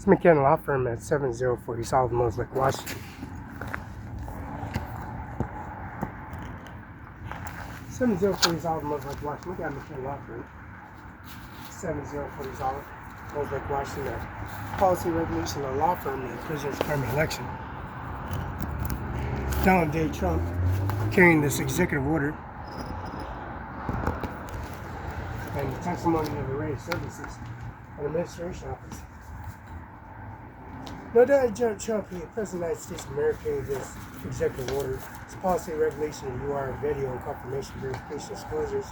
It's McKenna Law Firm at 704 South Moslick, Washington. 704 South Moslick, Washington. We got McKenna Law Firm. 704 South Moslick, Washington. Policy regulation of law firm and President's primary election. Donald J. Trump carrying this executive order and the testimony of the raised services and administration office. No doubt Trump, the President of the United States of America, this executive order, this policy regulation of UR video and confirmation verification disclosures,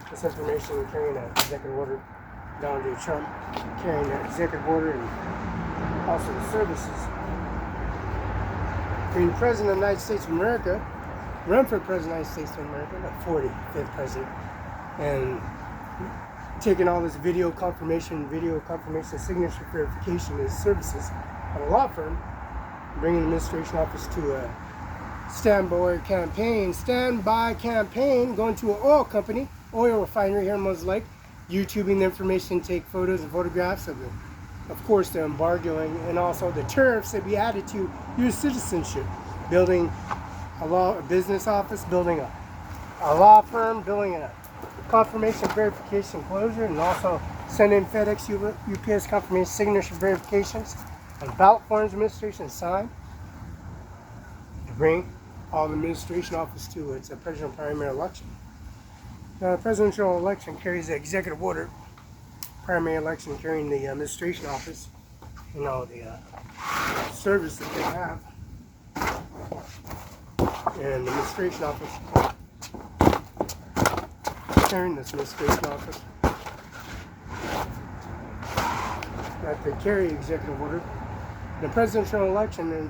this information carrying that executive order, Donald J. Trump carrying that executive order, and also the services. Being the President of the United States of America, run for President of the United States of America, the 45th President, and taking all this video confirmation, signature verification as services of a law firm, bringing the administration office to a standby campaign, going to an oil company, oil refinery here in Moses Lake, YouTubing the information, take photos and photographs of course, the embargoing and also the tariffs that be added to U.S. citizenship, building a business office, building a law firm, building a confirmation verification closure, and also sending FedEx, UPS confirmation signature verifications and ballot forms administration sign to bring all the administration office to its presidential primary election. Now, the presidential election carries the executive order, primary election carrying the administration office, you know, the service that they have, and the administration office carrying this administration office that they carry executive order. The presidential election and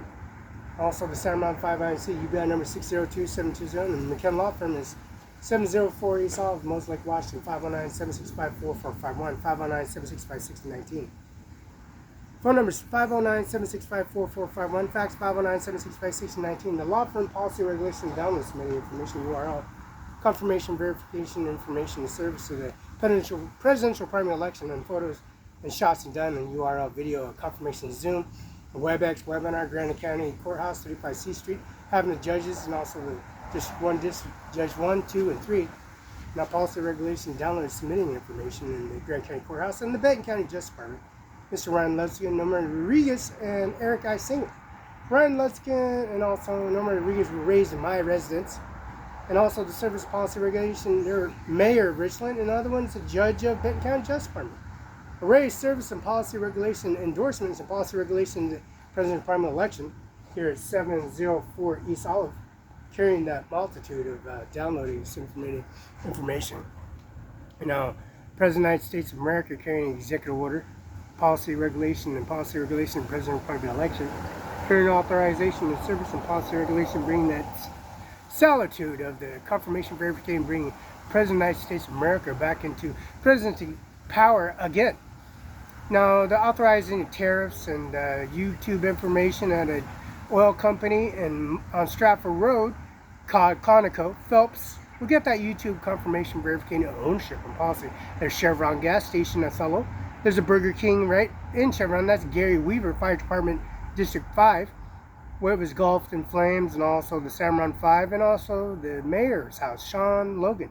also the OWNERCIMARON5INC, UBI number 602720, and the McKenna Law Firm is 704 East Olive, Moses Lake, Washington, 509-765-4451, 509-765-6019. Phone number is 509-765-4451, fax 509-765-6019. The law firm policy regulation download submitting information URL, confirmation verification information, the service of the presidential primary election, and photos and shots and done, and URL video confirmation Zoom, the WebEx webinar, Granite County Courthouse, 35C Street, having the judges and also the district, Judge 1, 2, and 3. Now, policy regulation download submitting information in the Granite County Courthouse and the Benton County Justice Department. Mr. Ryan Lutzkin, Norma Rodriguez, and Eric I. Singh. Ryan Lutzkin and also Norma Rodriguez were raised in my residence. And also the service policy regulation, they're mayor of Richland, and the other one's a judge of Benton County Justice Department. Array service and policy regulation endorsements and policy regulation of the president's primary election here at 704 East Olive, carrying that multitude of downloading this information. You know, President of the United States of America carrying executive order, policy regulation of the president's primary election, carrying authorization of service and policy regulation, bringing that solitude of the confirmation verification, bringing President of the United States of America back into presidency power again. Now, the authorizing of tariffs and YouTube information at an oil company on Stratford Road called Conoco, Phelps, we get that YouTube confirmation verification of ownership and policy. There's Chevron gas station, Othello. There's a Burger King right in Chevron. That's Gary Weaver, Fire Department, District 5, where it was engulfed in flames, and also the Cimarron 5, and also the mayor's house, Sean Logan,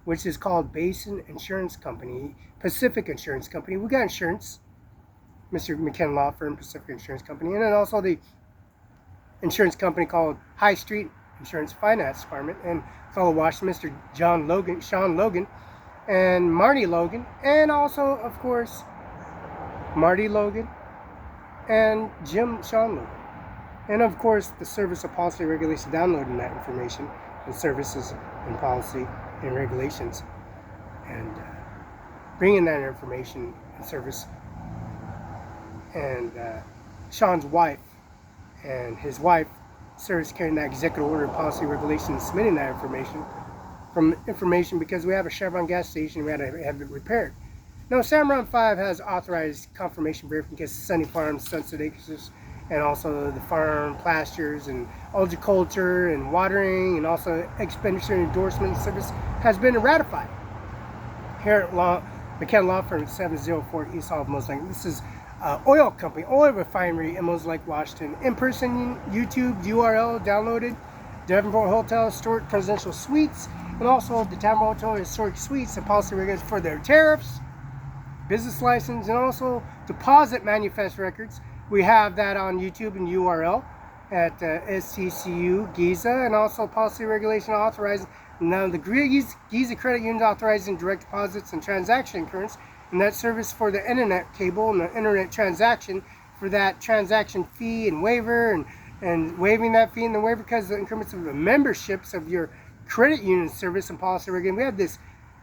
which is called Basin Insurance Company, Pacific Insurance Company. We got insurance, Mr. McKenna Law Firm, Pacific Insurance Company, and then also the insurance company called High Street Insurance Finance Department, and fellow Washington, Mr. Sean Logan, and Marty Logan, and also, of course, Marty Logan and Sean Logan. And of course, the service of policy regulation, downloading that information and services and policy and regulations, and bringing that information and service. And Sean's wife and his wife service carrying that executive order, policy regulation, submitting that information because we have a Chevron gas station, we had to have it repaired. Now, Cimarron 5 has authorized confirmation verification, Sunny Farms, Sunset Acres, and also the farm, pastures, and agriculture, and watering, and also expenditure endorsement service has been ratified here at McKenna Law Firm, 704 East Olive, Mosaic. This is oil company, oil refinery in Mosaic, Washington. In-person YouTube URL downloaded. Davenport Hotel, historic presidential suites, and also the Davenport Hotel historic suites and policy regulations for their tariffs, business license, and also deposit manifest records. We have that on YouTube and URL at STCU Giza, and also policy regulation authorizing now the Giza credit union authorizing direct deposits and transaction occurrence, and that service for the internet cable and the internet transaction for that transaction fee and waiver, and waiving that fee and the waiver because of the increments of the memberships of your credit union service and policy regulation. We have this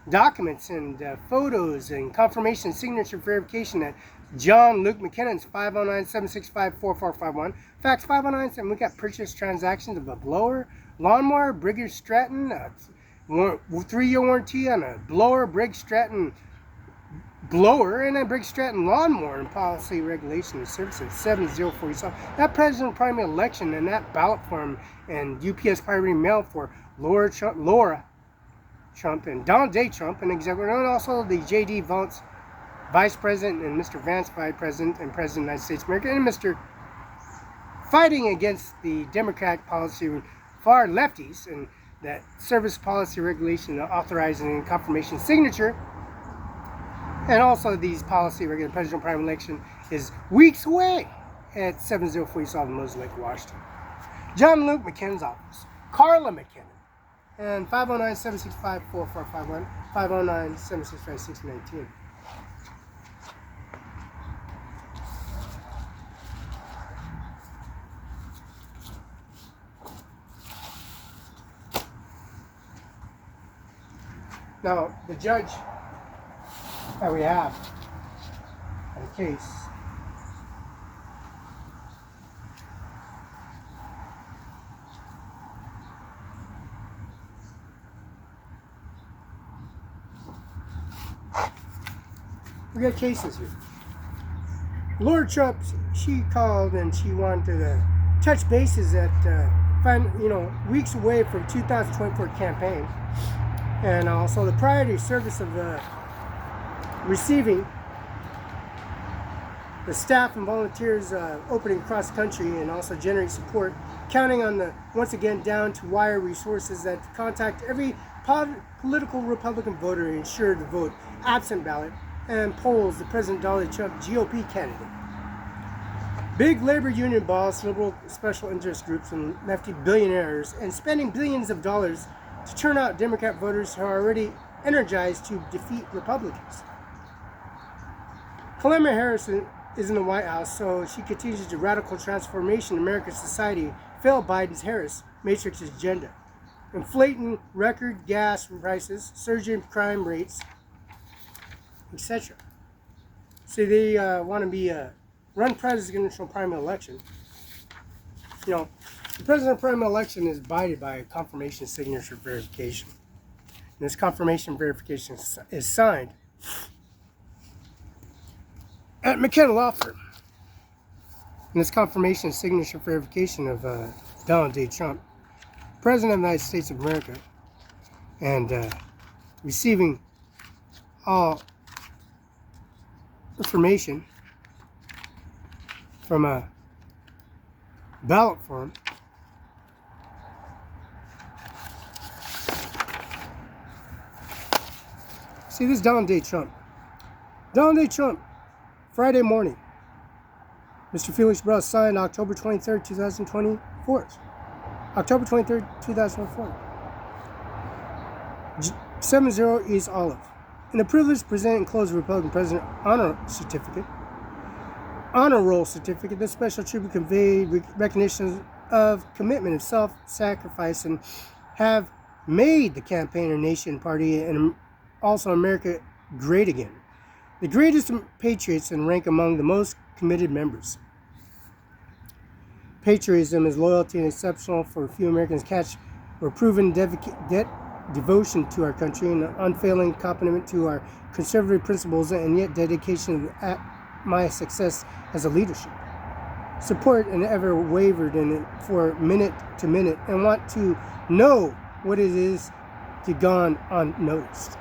documents and photos and confirmation signature verification at John Luke McKinnon's 509-765-4451. Fax 509, and we got purchase transactions of a blower, lawnmower, Briggs Stratton, 3-year warranty on a blower, Briggs Stratton blower, and a Briggs Stratton lawnmower, and policy regulation and services 7040. That president primary election and that ballot form and UPS priority mail for Laura Trump and Donald J. Trump and executive, and also the J.D. Vance Vice President and Mr. Vance Vice President and President of the United States of America, and Mr. fighting against the Democratic policy far lefties and that service policy regulation authorizing and confirmation signature. And also these policy regular presidential primary election is weeks away at 704 East Olive, Mosaic, Washington. John Luke McKinnon's office, Carla McKinnon, and 509-765-4451, 509-765-619. Now, the judge that we have in the case we got cases here. Laura Trump, she called and she wanted to touch bases at weeks away from 2024 campaign, and also the priority service of receiving the staff and volunteers opening across the country, and also generate support, counting on the once again down to wire resources that contact every political Republican voter and ensure the vote absent ballot and polls the President Donald Trump GOP candidate. Big labor union boss, liberal special interest groups, and lefty billionaires, and spending billions of dollars to turn out Democrat voters who are already energized to defeat Republicans. Kamala Harris is in the White House, so she continues the radical transformation of American society, failed Biden's Harris matrix agenda, inflating record gas prices, surging crime rates, etc. So they want to be run presidential primary election. You know, the presidential primary election is guided by a confirmation signature verification. And this confirmation verification is signed at McKenna Law Firm. And this confirmation signature verification of Donald J. Trump, President of the United States of America, and receiving all information from a ballot form see, this is Donald J. Trump. Donald J. Trump, Friday morning. Mr. Felix Barela signed October 23rd, 2024. October 23rd, 2004. 70 East Olive. In the privilege to present and close the Republican President Honor Roll Certificate, this special tribute conveyed recognition of commitment of self-sacrifice and have made the campaign or nation party and also America great again. The greatest patriots and rank among the most committed members. Patriotism is loyalty and exceptional for few Americans catch or proven devotion to our country and unfailing commitment to our conservative principles and yet dedication to my success as a leadership. Support and ever wavered in it for minute to minute and want to know what it is to gone unnoticed.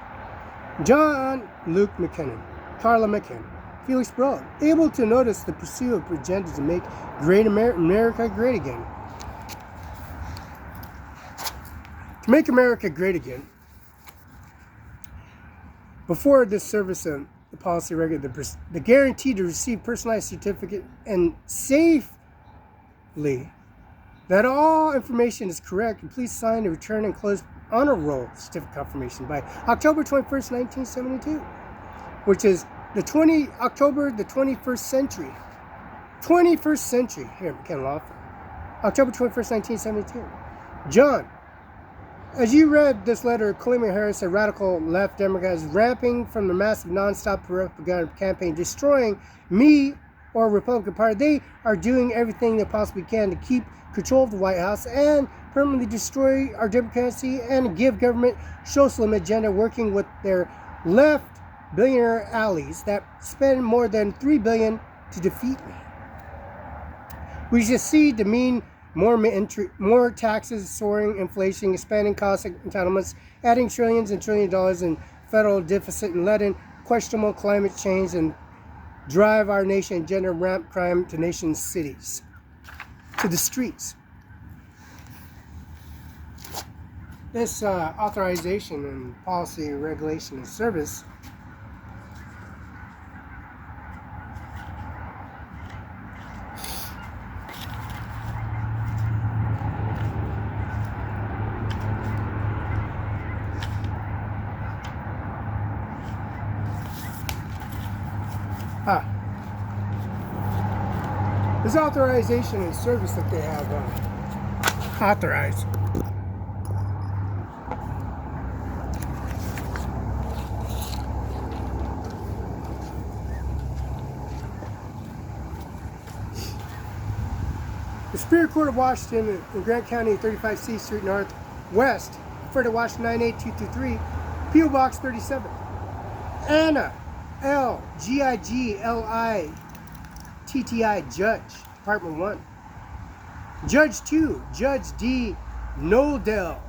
John Luke McKinnon, Carla McKinnon, Felix Barela, able to notice the pursuit of agenda to make America great again. To make America great again, before this service of the policy regular, the guarantee to receive personalized certificate and safely that all information is correct, and please sign the return and close honor roll certificate confirmation by October 21st, 1972, which is October the 21st century. 21st century here at McKenna Law Firm. October 21st, 1972. John, as you read this letter, Clement Harris, a radical left Democrat, is ramping from the massive non-stop propaganda campaign, destroying me or Republican Party. They are doing everything they possibly can to keep control of the White House and permanently destroy our democracy and give government socialism agenda, working with their left billionaire allies that spend more than $3 billion to defeat me. We should see the mean more taxes, soaring inflation, expanding cost entitlements, adding trillions and trillions of dollars in federal deficit, and letting questionable climate change and drive our nation gender ramp crime to nation cities, to the streets. This authorization and policy regulation and service this authorization and service that they have authorized the Superior Court of Washington in Grant County, 35C Street Northwest, Frederick, Washington, 98223, P.O. Box 37. Anna L. G-I-G-L-I TTI Judge, Department 1. Judge 2, Judge D. Noldell.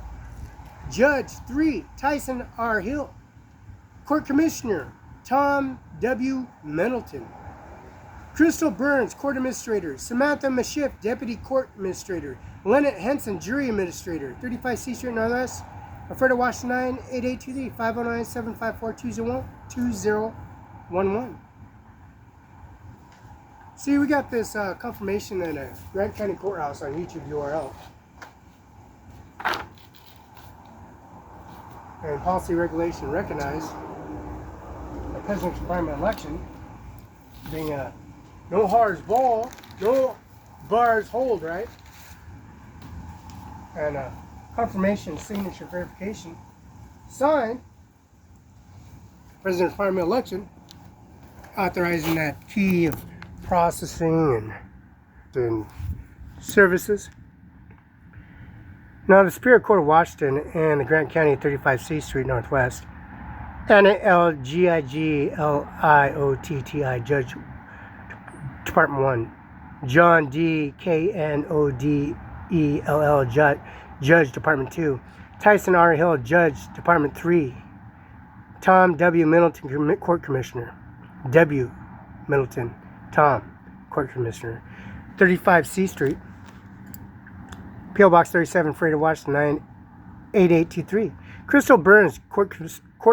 Judge 3, Tyson R. Hill. Court Commissioner, Tom W. Middleton. Crystal Burns, Court Administrator. Samantha Mashiff, Deputy Court Administrator. Leonard Henson, Jury Administrator. 35C Street Northwest, Alfredo, Washington, 98823, 509-754-2011. See, we got this confirmation at a Grant County Courthouse on YouTube URL. And policy regulation recognized the presidential primary election being a no hard ball, no bars hold, right? And confirmation, signature, verification, signed president's primary election, authorizing that key of processing and services. Now, the Superior Court of Washington and the Grant County 35C Street Northwest, Anna L. G-I-G-L-I-O-T-T-I Judge, Department 1. John D. K-N-O-D-E-L-L Judge, Department 2. Tyson R. Hill, Judge, Department 3. Tom W. Middleton, Court Commissioner. W. Middleton, Tom, Court Commissioner. 35C Street, P.O. Box 37, Frederick, Washington, 98823. Crystal Burns, Court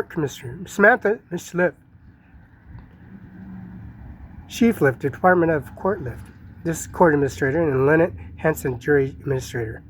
Commissioner. Samantha Mashiff, Chief Lift, Department of Court Lift. This is Court Administrator, and Leonard Henson, Jury Administrator.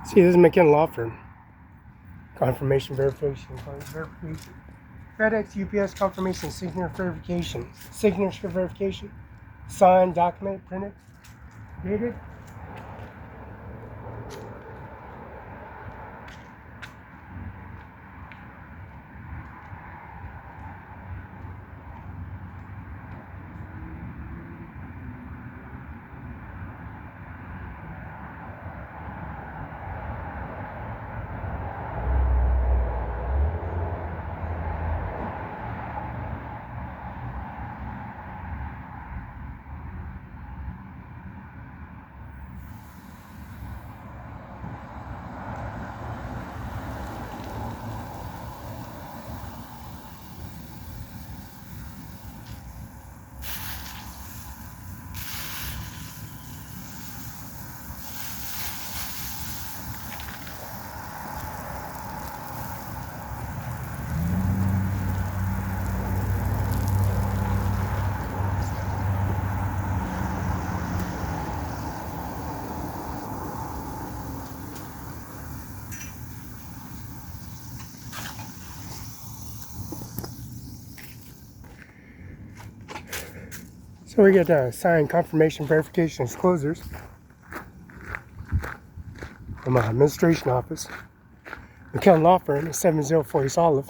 See, this is McKenna Law Firm. Confirmation verification. FedEx, UPS confirmation, signature verification. Signature verification. Signed, documented, printed, dated. So we get signed confirmation verification disclosures from my administration office. McKenna Law Firm, 7040 Olive.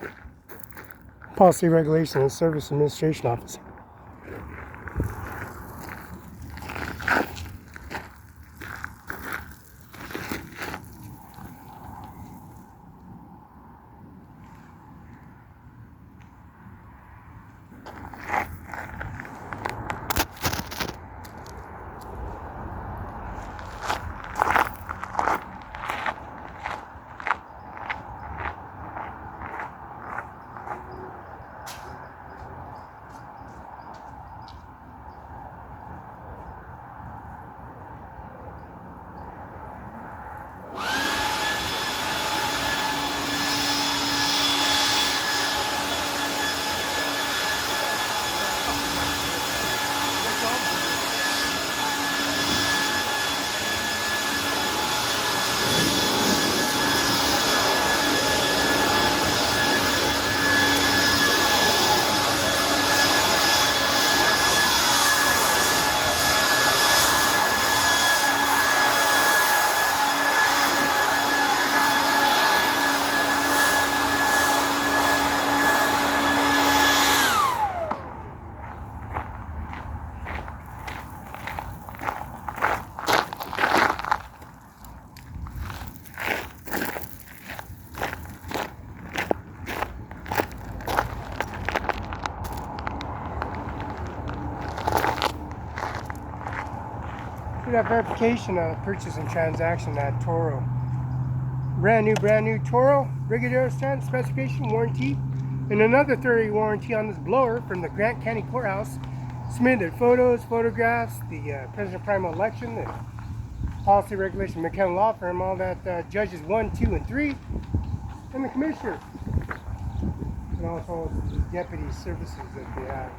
Policy Regulation and Service Administration Office. Do that verification of purchase and transaction at Toro. Brand new Toro, Brigadier stand, specification, warranty, and another 30 warranty on this blower from the Grant County Courthouse. Submitted photos, photographs, the President Primal election, the policy regulation, McKenna Law Firm, all that judges 1, 2, and 3, and the commissioner, and also the deputy services that they have.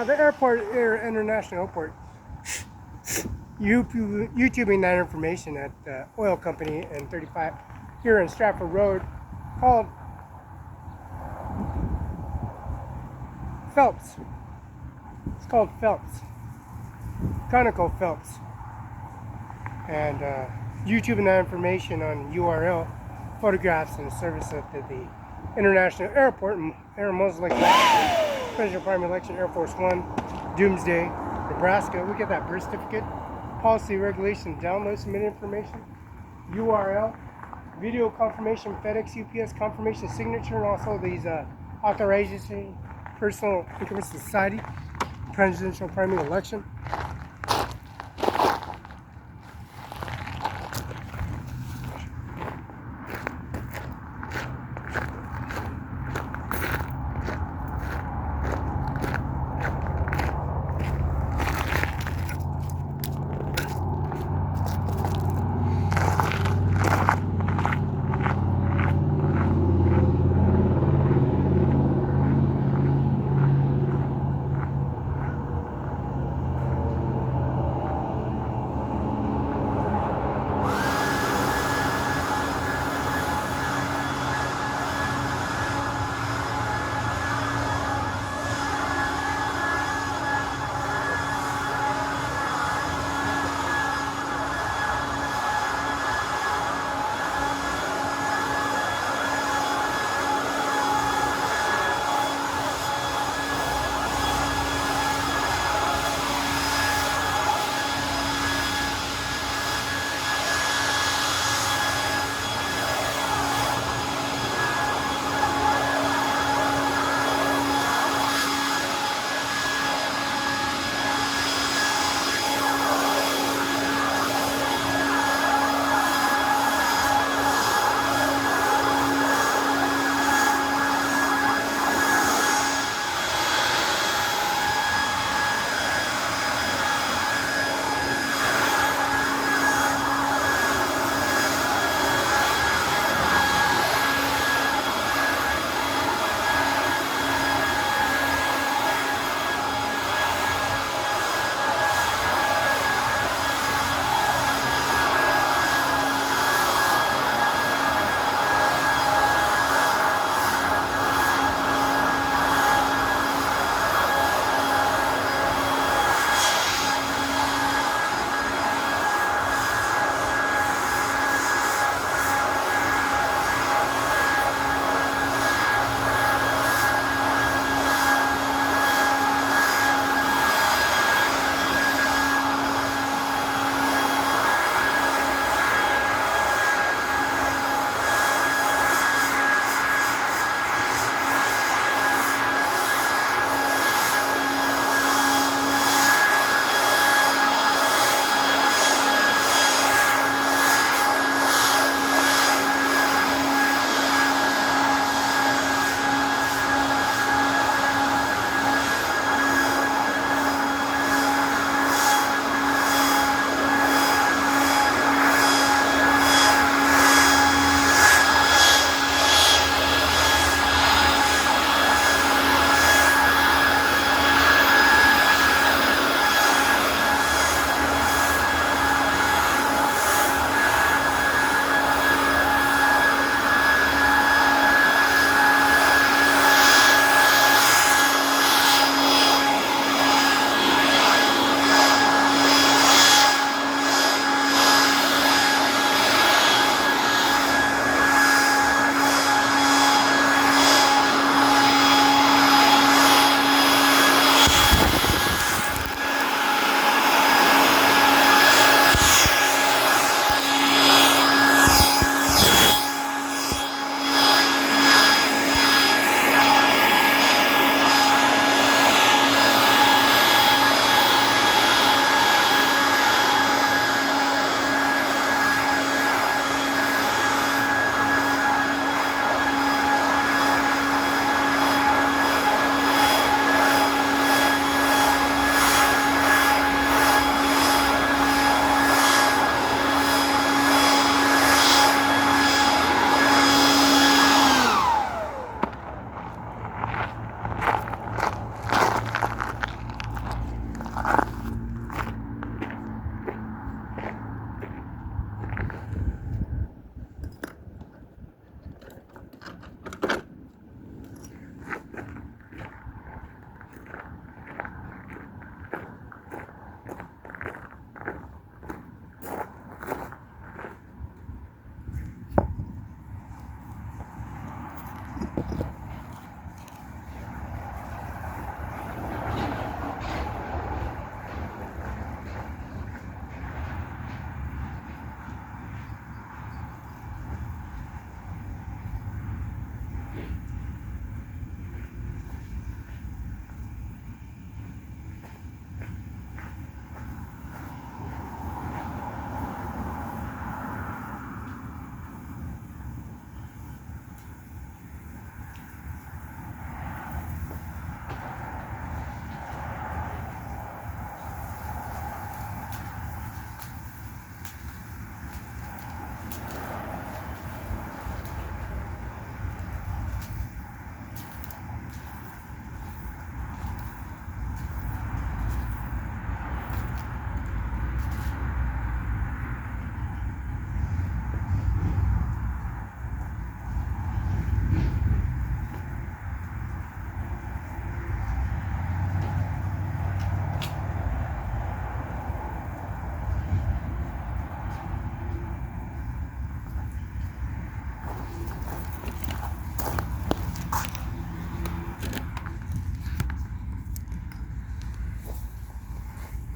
The airport, international airport, YouTubing that information at the oil company in 35 here in Stratford Road called Phelps. It's called Phelps, ConocoPhillips, and YouTubing that information on URL, photographs and service at the international airport in Mosul Lake, Presidential Primary Election, Air Force One, Doomsday, Nebraska. We get that birth certificate, policy, regulation, download, submit information, URL, video confirmation, FedEx, UPS confirmation, signature, and also these authorization, personal income society, presidential primary election.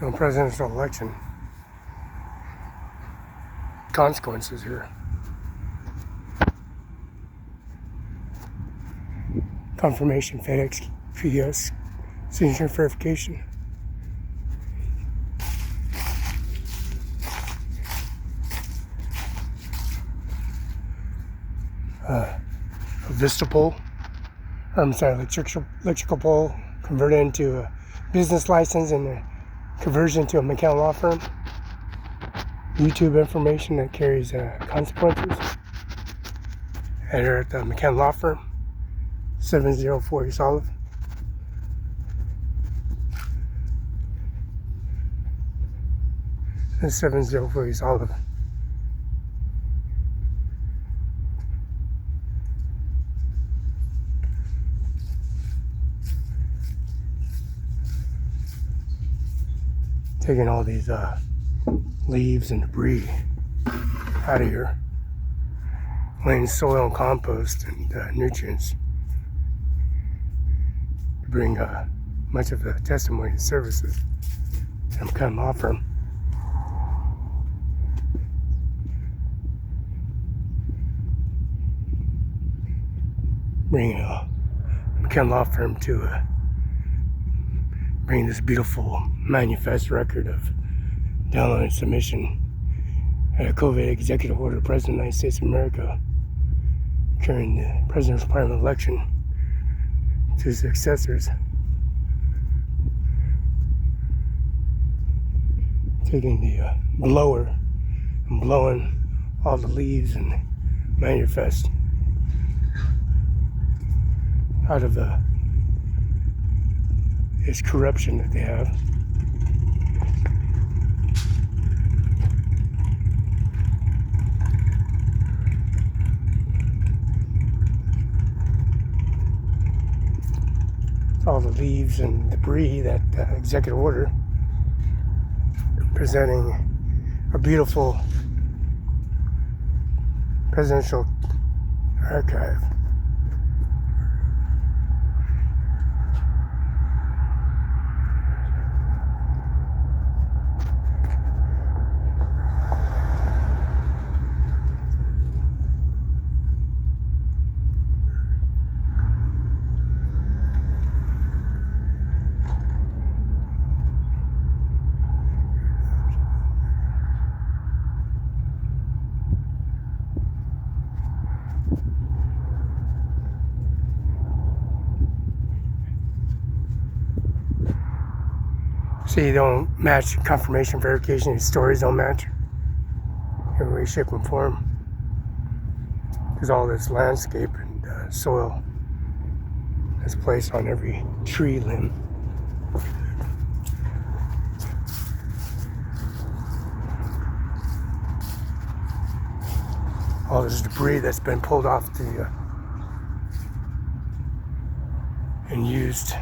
No presidential election consequences here. Confirmation, Felix, PS, signature verification. A Vista pole, electrical pole converted into a business license and a conversion to a McCann law firm. YouTube information that carries consequences. Header at the McCann law firm, 704 East Olive. And 704 East Olive. Taking all these leaves and debris out of here, laying soil and compost and nutrients to bring much of the testimony and services I'm McCann law firm. Bringing a McCann law firm to bring this beautiful manifest record of download and submission at a COVID executive order, President of the United States of America, carrying the President's Department election to his successors, taking the blower and blowing all the leaves and manifest out of this corruption that they have. All the leaves and debris, that executive order presenting a beautiful presidential archive. See, you don't match confirmation verification, these stories don't match in way, shape, and form. Because all this landscape and soil is placed on every tree limb. All this debris that's been pulled off the and used.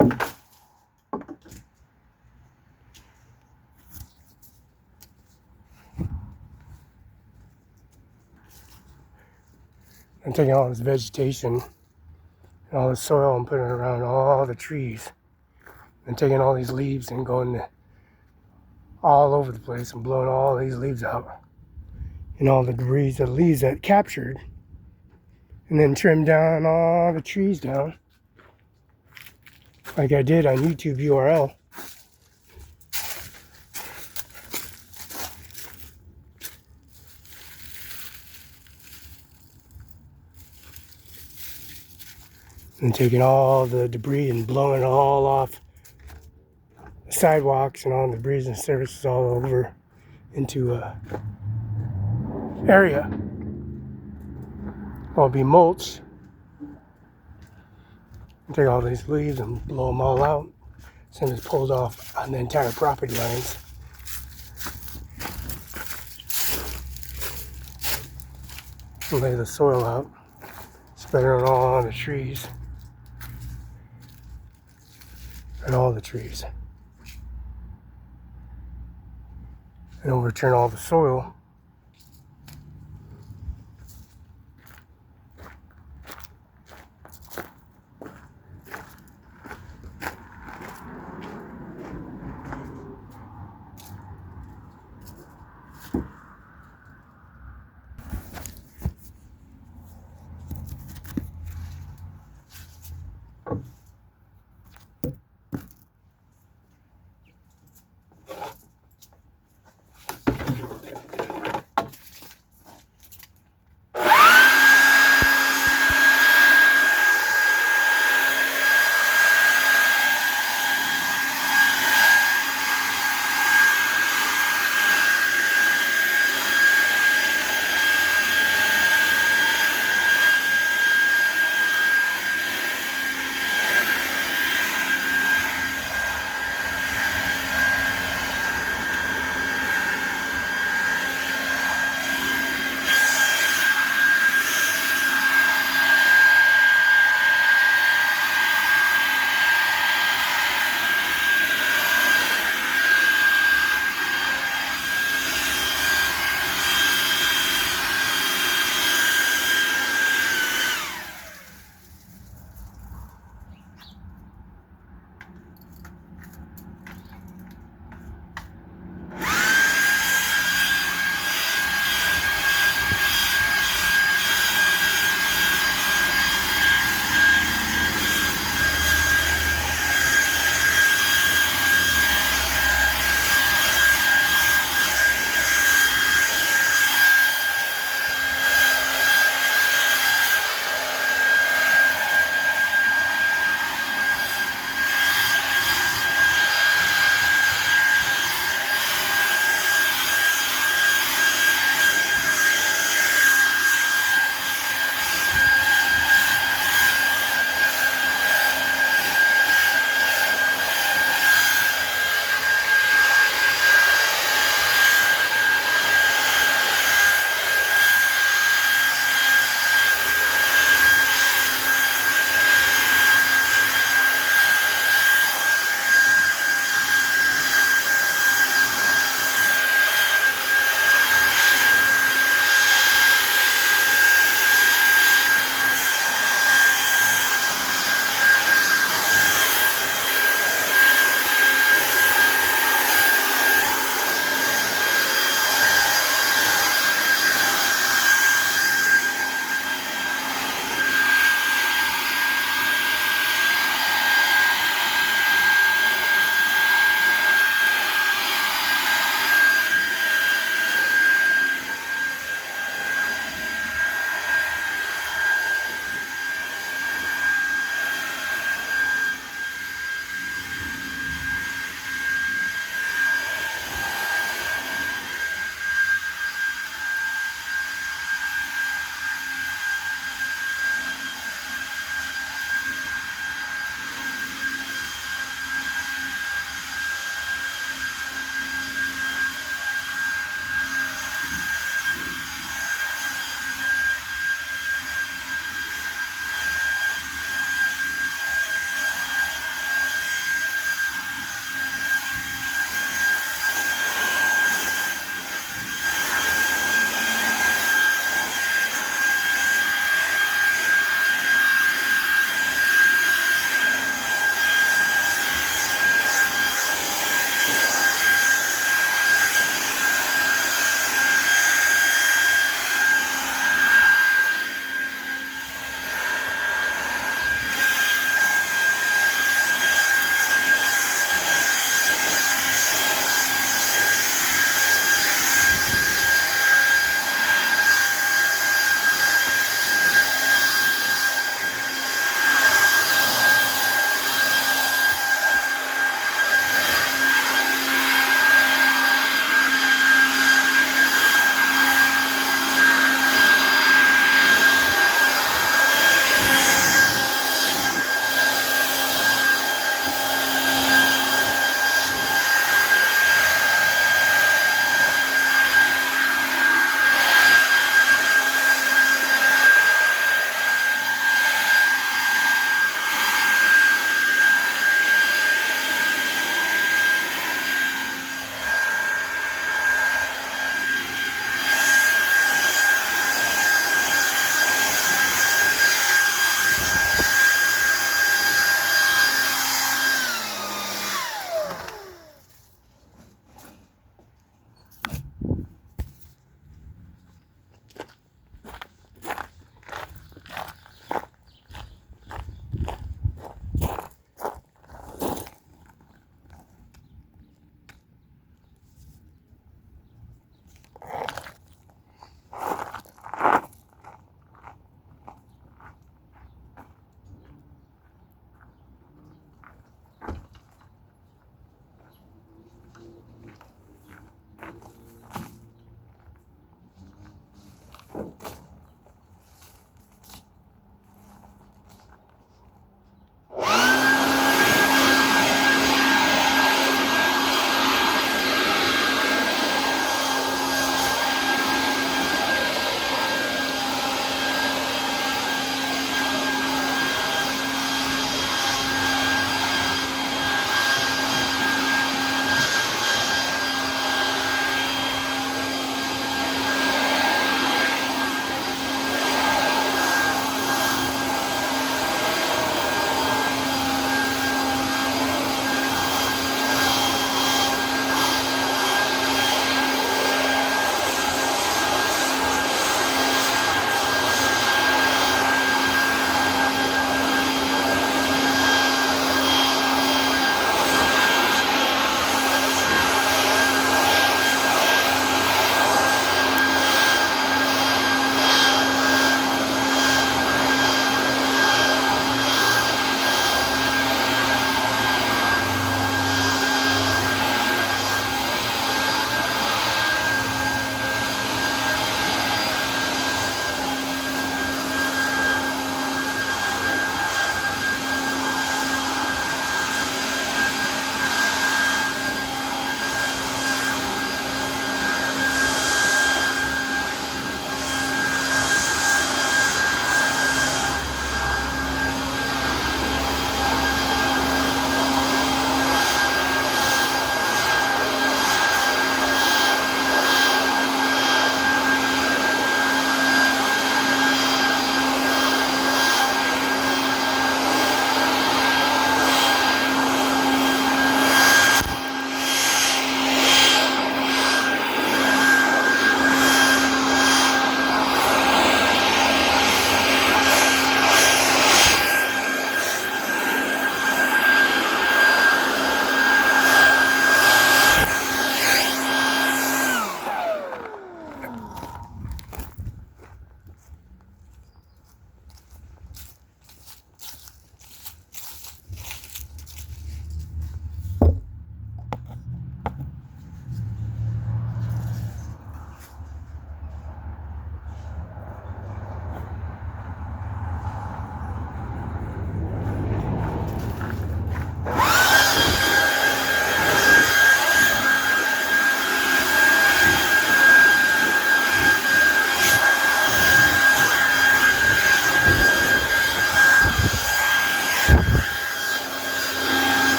I'm taking all this vegetation and all the soil and putting it around all the trees. And taking all these leaves and going all over the place and blowing all these leaves out. And all the debris, the leaves that captured. And then trim down all the trees down. Like I did on YouTube URL. And taking all the debris and blowing it all off the sidewalks and all the debris and surfaces all over into a area. It'll be mulch. And take all these leaves and blow them all out. So it's pulled off on the entire property lines. And lay the soil out. Spread it on all the trees. And all the trees. And overturn all the soil.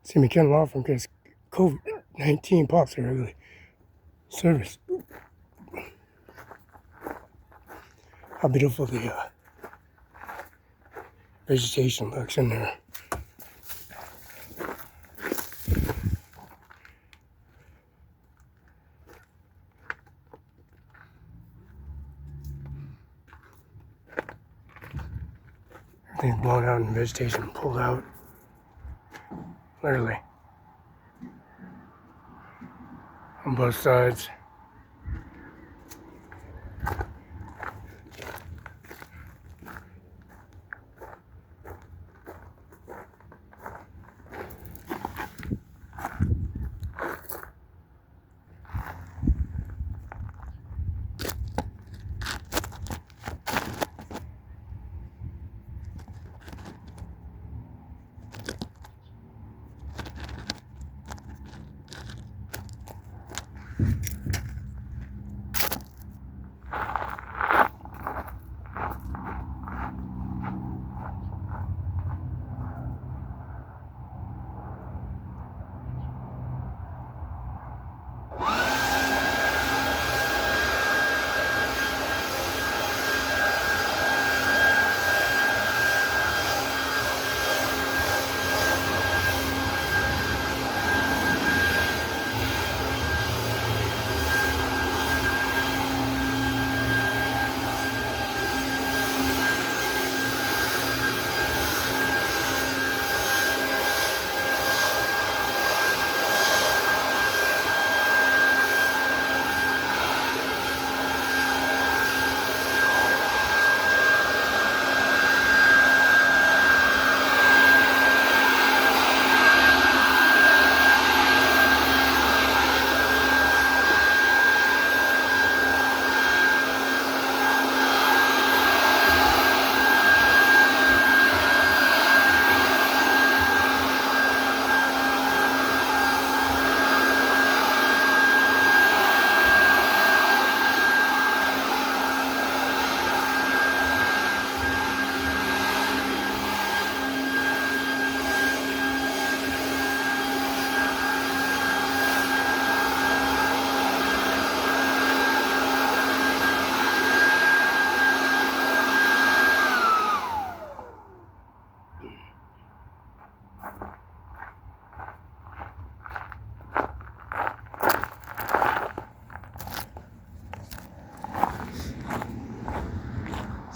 See, McKenna Law Firm because COVID-19 pops are ugly. Service. How beautiful the vegetation looks in there. Everything's blown out and vegetation pulled out. Literally. On both sides.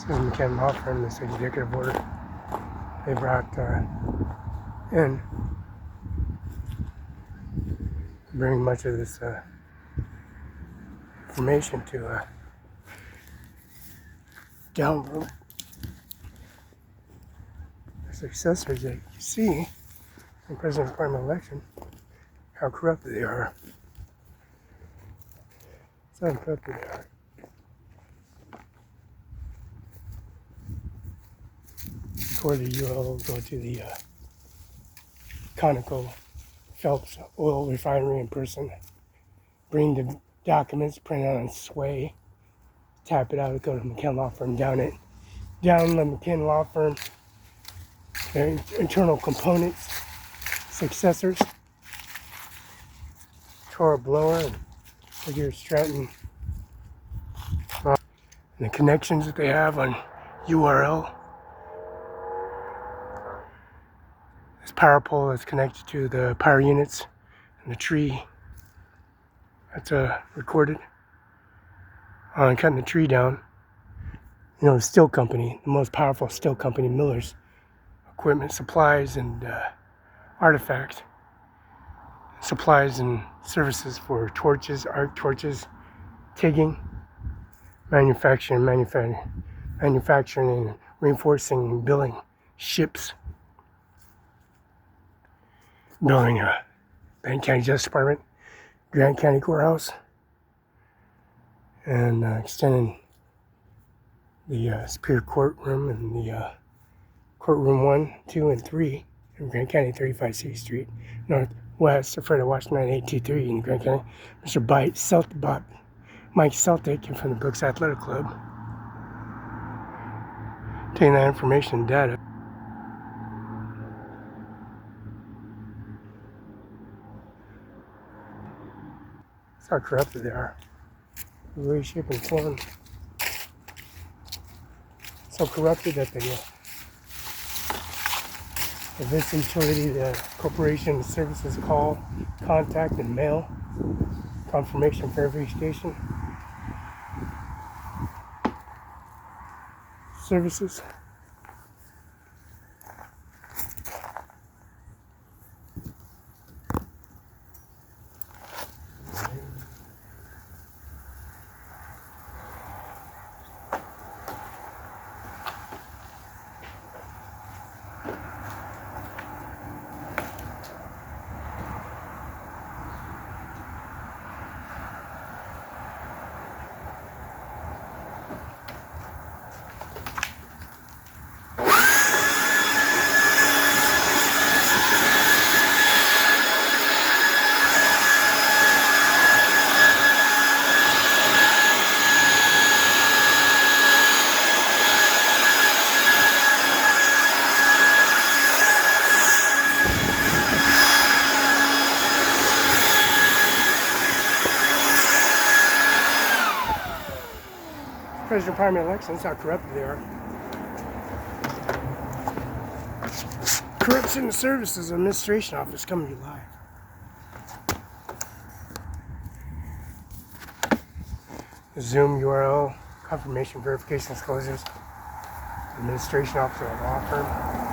This is McKenna Law Firm, this executive order they brought in to bring much of this information to download. The successors that you see in President's primary election, how corrupt they are. It's how corrupt they are. Before the UL go to the Conoco Phelps oil refinery in person, bring the documents, print out on sway, tap it out, go to McKenna Law Firm, down the McKenna Law Firm, their internal components, successors, Toro blower, and look here, Stratton, and the connections that they have on URL. This power pole is connected to the power units and the tree that's recorded on cutting the tree down. You know, the steel company, the most powerful steel company, Miller's equipment, supplies, and artifact supplies and services for torches, arc torches, tigging, manufacturing and reinforcing and building ships, building a Benton County Justice Department, Grant County Courthouse, and extending the Superior Courtroom and the Courtroom 1, 2, and 3 in Grant County, 35 C Street, Northwest of Fred Washington 9823 in Grant County. Mr. Mike Celtic from the Brooks Athletic Club, taking that information and data. how corrupted they are. The way, shape, and form. So corrupted that this utility, the corporation services call, contact, and mail confirmation verification services. President primary elections, how corrupted they are. Corruption Services Administration Office coming to you live. Zoom URL, confirmation verification disclosures, administration officer of law firm.